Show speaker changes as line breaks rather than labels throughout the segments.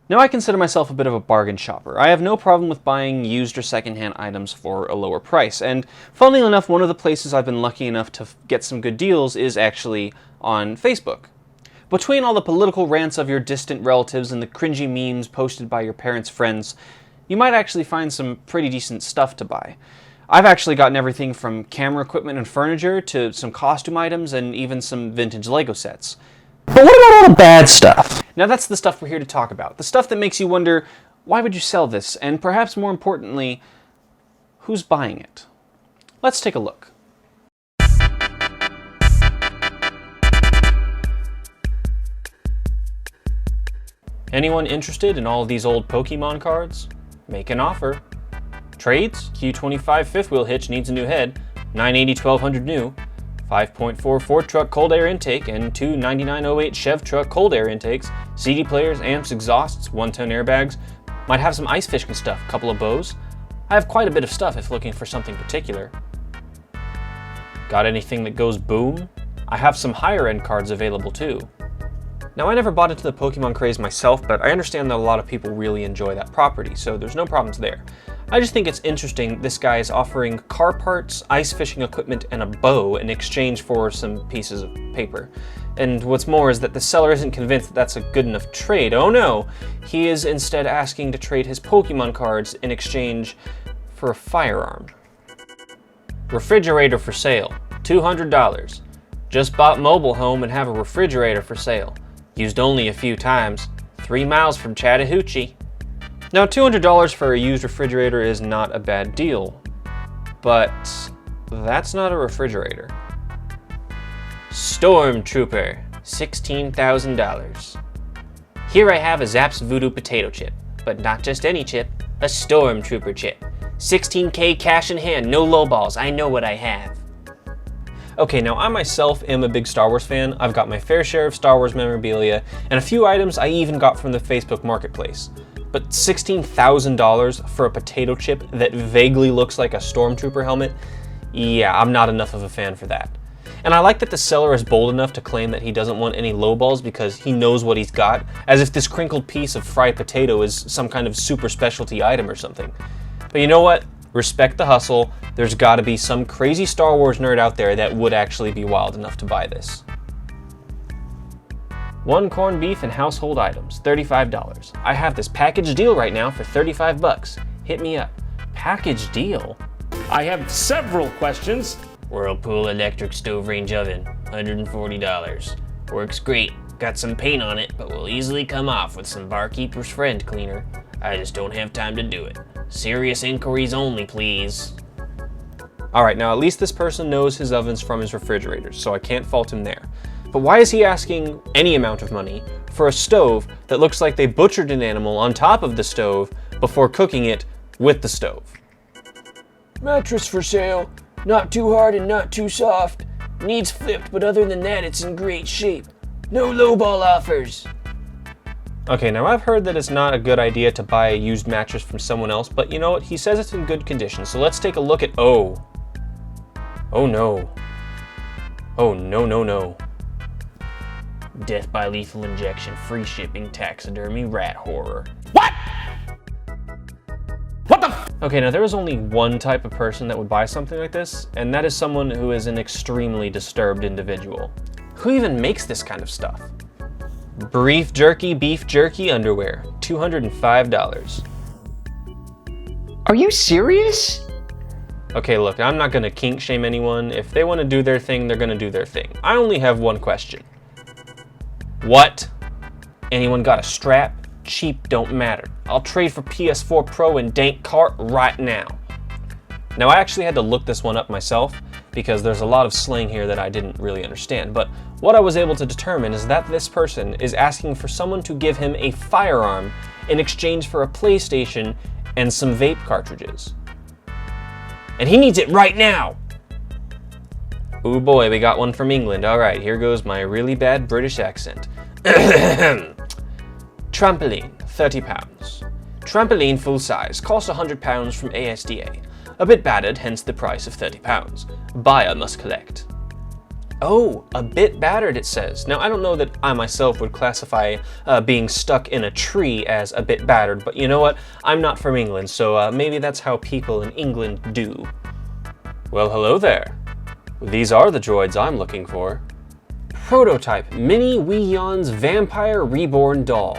Now, I consider myself a bit of a bargain shopper. I have no problem with buying used or secondhand items for a lower price, and funnily enough, one of the places I've been lucky enough to get some good deals is actually on Facebook. Between all the political rants of your distant relatives and the cringy memes posted by your parents' friends, you might actually find some pretty decent stuff to buy. I've actually gotten everything from camera equipment and furniture to some costume items and even some vintage Lego sets. But what about all the bad stuff? Now that's the stuff we're here to talk about. The stuff that makes you wonder, why would you sell this? And perhaps more importantly, who's buying it? Let's take a look. Anyone interested in all of these old Pokemon cards? Make an offer. Trades? Q25 fifth wheel hitch needs a new head, 980 1200 new, 5.4 Ford truck cold air intake, and two 9908 Chev truck cold air intakes, CD players, amps, exhausts, 1-ton airbags, might have some ice fishing stuff, a couple of bows. I have quite a bit of stuff if looking for something particular. Got anything that goes boom? I have some higher end cards available too. Now, I never bought into the Pokemon craze myself, but I understand that a lot of people really enjoy that property, so there's no problems there. I just think it's interesting this guy is offering car parts, ice fishing equipment, and a bow in exchange for some pieces of paper. And what's more is that the seller isn't convinced that that's a good enough trade. Oh no! He is instead asking to trade his Pokemon cards in exchange for a firearm. Refrigerator for sale, $200. Just bought mobile home and have a refrigerator for sale. Used only a few times. 3 miles from Chattahoochee. Now, $200 for a used refrigerator is not a bad deal, but that's not a refrigerator. Stormtrooper, $16,000. Here I have a Zapp's Voodoo potato chip, but not just any chip, a Stormtrooper chip. 16K cash in hand, no lowballs, I know what I have. Okay, now I myself am a big Star Wars fan. I've got my fair share of Star Wars memorabilia, and a few items I even got from the Facebook Marketplace. But $16,000 for a potato chip that vaguely looks like a Stormtrooper helmet? Yeah, I'm not enough of a fan for that. And I like that the seller is bold enough to claim that he doesn't want any lowballs because he knows what he's got, as if this crinkled piece of fried potato is some kind of super specialty item or something. But you know what? Respect the hustle. There's gotta be some crazy Star Wars nerd out there that would actually be wild enough to buy this. One corned beef and household items, $35. I have this package deal right now for $35. Hit me up. Package deal?
I have several questions.
Whirlpool electric stove range oven, $140. Works great. Got some paint on it, but will easily come off with some barkeeper's friend cleaner. I just don't have time to do it. Serious inquiries only, please.
Alright, now at least this person knows his ovens from his refrigerators, so I can't fault him there. But why is he asking any amount of money for a stove that looks like they butchered an animal on top of the stove before cooking it with the stove?
Mattress for sale. Not too hard and not too soft. Needs flipped, but other than that, it's in great shape. No lowball offers.
Okay, now I've heard that it's not a good idea to buy a used mattress from someone else, but you know what? He says it's in good condition, so let's take a look at... Oh no. Oh no.
Death by lethal injection, free shipping, taxidermy, rat horror.
What? What the f?
Okay, now there is only one type of person that would buy something like this, and that is someone who is an extremely disturbed individual. Who even makes this kind of stuff? Beef jerky underwear, $205.
Are you serious?
Okay, look, I'm not gonna kink shame anyone. If they wanna do their thing, they're gonna do their thing. I only have one question. What? Anyone got a strap? Cheap don't matter. I'll trade for PS4 Pro and dank cart right now. Now, I actually had to look this one up myself because there's a lot of slang here that I didn't really understand, but what I was able to determine is that this person is asking for someone to give him a firearm in exchange for a PlayStation and some vape cartridges. And he needs it right now! Ooh boy, we got one from England. Alright, here goes my really bad British accent. Trampoline, £30. Trampoline full size, cost £100 from ASDA. A bit battered, hence the price of £30. Buyer must collect. Oh, a bit battered, it says. Now, I don't know that I myself would classify being stuck in a tree as a bit battered, but you know what? I'm not from England, so maybe that's how people in England do. Well, hello there. These are the droids I'm looking for. Prototype Mini Weeon's Vampire Reborn Doll.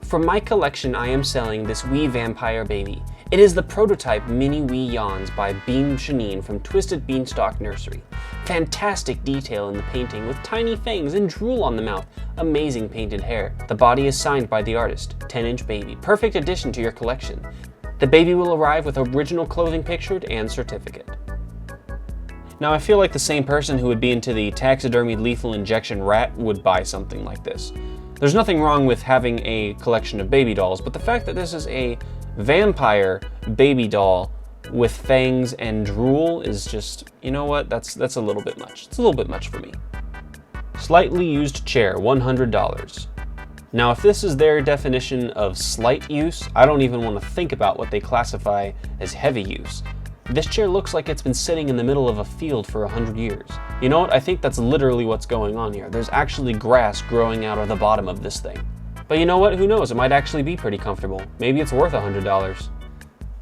From my collection, I am selling this wee vampire baby. It is the prototype Mini Wee Yawns by Beam Shanine from Twisted Beanstalk Nursery. Fantastic detail in the painting with tiny fangs and drool on the mouth. Amazing painted hair. The body is signed by the artist. 10-inch baby. Perfect addition to your collection. The baby will arrive with original clothing pictured and certificate. Now, I feel like the same person who would be into the taxidermied lethal injection rat would buy something like this. There's nothing wrong with having a collection of baby dolls, but the fact that this is a vampire baby doll with fangs and drool is just, you know what, that's a little bit much. It's a little bit much for me. Slightly used chair, $100. Now, if this is their definition of slight use, I don't even want to think about what they classify as heavy use. This chair looks like it's been sitting in the middle of a field for 100 years. You know what? I think that's literally what's going on here. There's actually grass growing out of the bottom of this thing. But you know what? Who knows? It might actually be pretty comfortable. Maybe it's worth $100.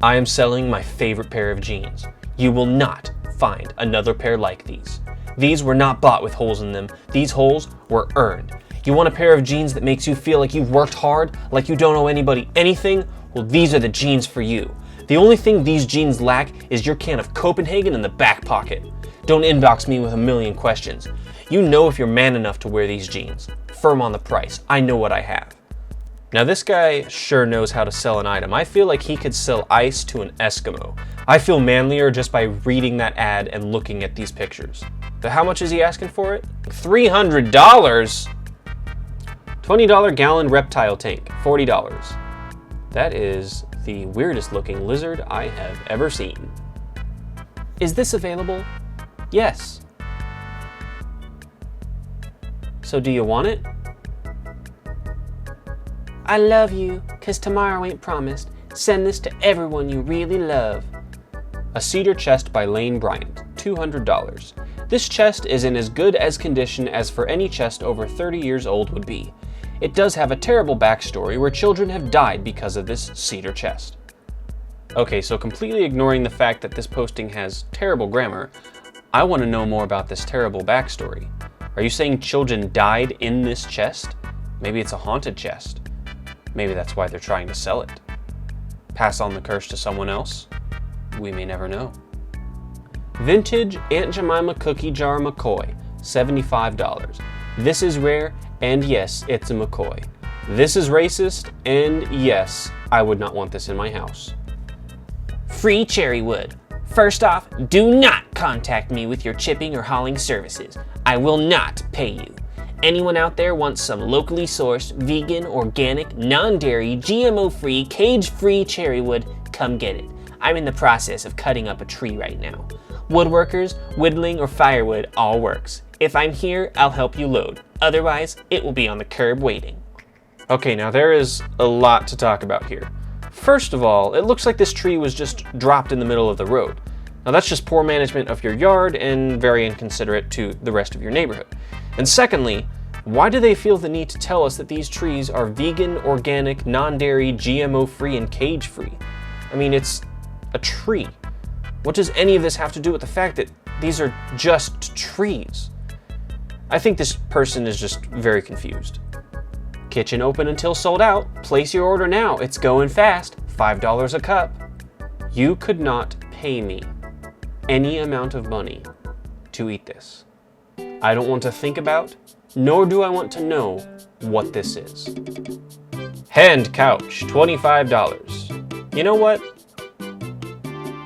I am selling my favorite pair of jeans. You will not find another pair like these. These were not bought with holes in them. These holes were earned. You want a pair of jeans that makes you feel like you've worked hard, like you don't owe anybody anything? Well, these are the jeans for you. The only thing these jeans lack is your can of Copenhagen in the back pocket. Don't inbox me with a million questions. You know if you're man enough to wear these jeans. Firm on the price. I know what I have. Now, this guy sure knows how to sell an item. I feel like he could sell ice to an Eskimo. I feel manlier just by reading that ad and looking at these pictures. But how much is he asking for it? $300? $20 gallon reptile tank, $40. That is the weirdest looking lizard I have ever seen. Is this available? Yes. So do you want it? I love you, 'cause tomorrow ain't promised. Send this to everyone you really love. A cedar chest by Lane Bryant, $200. This chest is in as good as condition as for any chest over 30 years old would be. It does have a terrible backstory where children have died because of this cedar chest. Okay, so completely ignoring the fact that this posting has terrible grammar, I want to know more about this terrible backstory. Are you saying children died in this chest? Maybe it's a haunted chest. Maybe that's why they're trying to sell it. Pass on the curse to someone else? We may never know. Vintage Aunt Jemima Cookie Jar McCoy, $75. This is rare, and yes, it's a McCoy. This is racist, and yes, I would not want this in my house.
Free cherry wood. First off, do not contact me with your chipping or hauling services. I will not pay you. Anyone out there wants some locally sourced, vegan, organic, non-dairy, GMO-free, cage-free cherry wood, come get it. I'm in the process of cutting up a tree right now. Woodworkers, whittling, or firewood all works. If I'm here, I'll help you load. Otherwise, it will be on the curb waiting.
Okay, now there is a lot to talk about here. First of all, it looks like this tree was just dropped in the middle of the road. Now that's just poor management of your yard and very inconsiderate to the rest of your neighborhood. And secondly, why do they feel the need to tell us that these trees are vegan, organic, non-dairy, GMO-free, and cage-free? I mean, it's a tree. What does any of this have to do with the fact that these are just trees? I think this person is just very confused. Kitchen open until sold out. Place your order now. It's going fast. $5 a cup. You could not pay me any amount of money to eat this. I don't want to think about, nor do I want to know what this is. Hand couch, $25. You know what?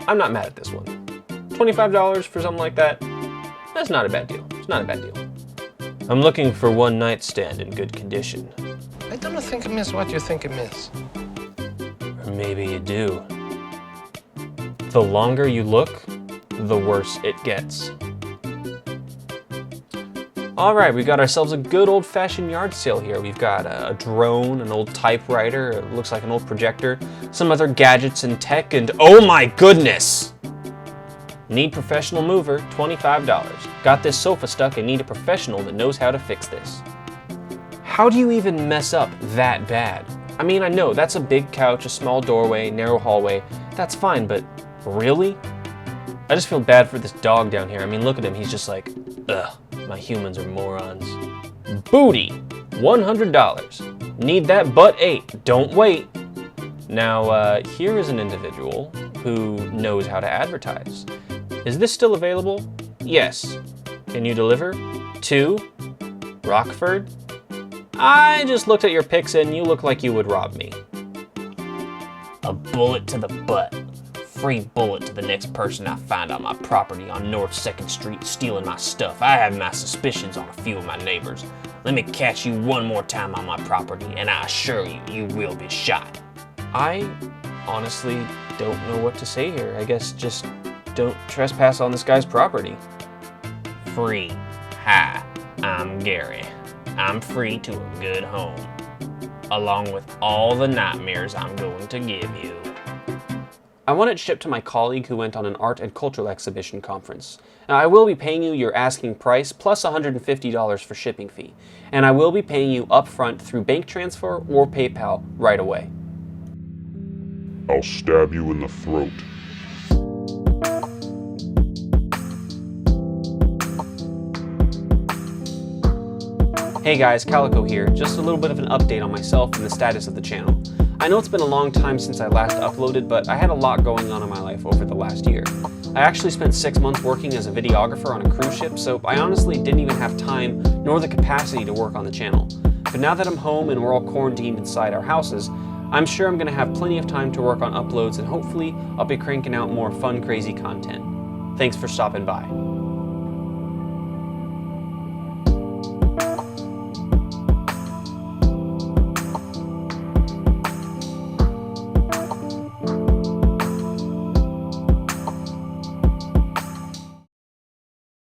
I'm not mad at this one. $25 for something like that, that's not a bad deal. It's not a bad deal. I'm looking for one nightstand in good condition.
I don't think it means what you think it means.
Or maybe you do. The longer you look, the worse it gets. All right, we got ourselves a good old-fashioned yard sale here. We've got a drone, an old typewriter, it looks like an old projector, some other gadgets and tech, and oh my goodness! Need professional mover, $25. Got this sofa stuck and need a professional that knows how to fix this. How do you even mess up that bad? I mean, I know that's a big couch, a small doorway, narrow hallway. That's fine, but really? I just feel bad for this dog down here. I mean, look at him. He's just like, ugh, my humans are morons. Booty, $100. Need that butt 8. Don't wait. Now, here is an individual who knows how to advertise. Is this still available? Yes. Can you deliver? 2. Rockford? I just looked at your pics and you look like you would rob me.
A bullet to the butt. Free bullet to the next person I find on my property on North 2nd Street stealing my stuff. I have my suspicions on a few of my neighbors. Let me catch you one more time on my property and I assure you, you will be shot.
I honestly don't know what to say here. I guess just don't trespass on this guy's property.
Free. Hi, I'm Gary. I'm free to a good home, along with all the nightmares I'm going to give you.
I want it shipped to my colleague who went on an art and cultural exhibition conference. Now, I will be paying you your asking price plus $150 for shipping fee, and I will be paying you upfront through bank transfer or PayPal right away.
I'll stab you in the throat.
Hey guys, Calico here. Just a little bit of an update on myself and the status of the channel. I know it's been a long time since I last uploaded, but I had a lot going on in my life over the last year. I actually spent 6 months working as a videographer on a cruise ship, so I honestly didn't even have time nor the capacity to work on the channel. But now that I'm home and we're all quarantined inside our houses, I'm sure I'm going to have plenty of time to work on uploads and hopefully I'll be cranking out more fun, crazy content. Thanks for stopping by.